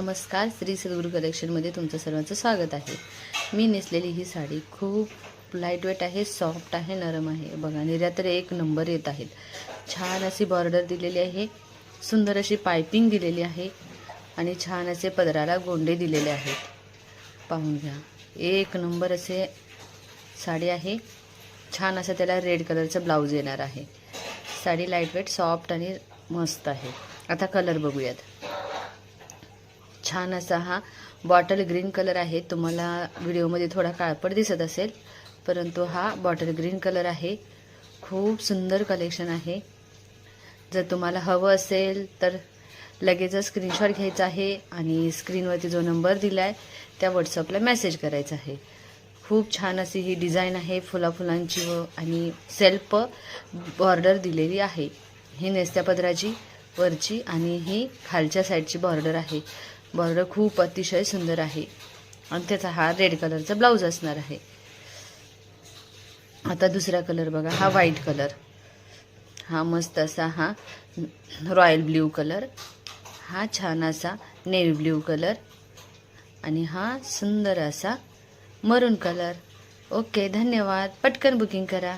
नमस्कार, श्री सद्गुरू कलेक्शनमध्ये तुमचं सर्वांचं स्वागत आहे। मी नेसलेली ही साडी खूप लाईट वेट आहे, सॉफ्ट आहे, नरम आहे। बघा, निर्या तर एक नंबर येत आहेत। छान अशी बॉर्डर दिलेली आहे, सुंदर अशी पाइपिंग दिलेली आहे आणि छान असे पदराला गोंडे दिलेले आहेत। पाहून घ्या, एक नंबर असे साडी आहे। छान असं त्याला रेड कलरचं ब्लाउज येणार आहे। साडी लाईट वेट, सॉफ्ट आणि मस्त आहे। आता कलर बघूयात। छान असा हा बॉटल ग्रीन कलर आहे। तुम्हाला व्हिडिओमध्ये थोडा काळपट दिसत असेल, परंतु हा बॉटल ग्रीन कलर आहे। खूप सुंदर कलेक्शन आहे। जर तुम्हाला हवं असेल तर लगेच स्क्रीनशॉट घ्यायचा आहे आणि स्क्रीनवरती जो नंबर दिलाय त्या व्हॉट्सअपला मेसेज करायचा आहे। खूप छान अशी ही डिझाइन आहे, फुलांची आणि सेल्फ बॉर्डर दिलेली आहे। ही नेस्त्या पदराची वरची आणि ही खालच्या साईडची बॉर्डर आहे। बॉर्डर खूप अतिशय सुंदर आहे आणि त्याचा हा रेड कलरचा ब्लाउज असणार आहे। आता दुसरा कलर बघा, हा व्हाईट कलर, हा मस्त असा हा रॉयल ब्ल्यू कलर, हा छान असा नेव्ही ब्ल्यू कलर आणि हा सुंदर असा मरून कलर। ओके, धन्यवाद। पटकन बुकिंग करा।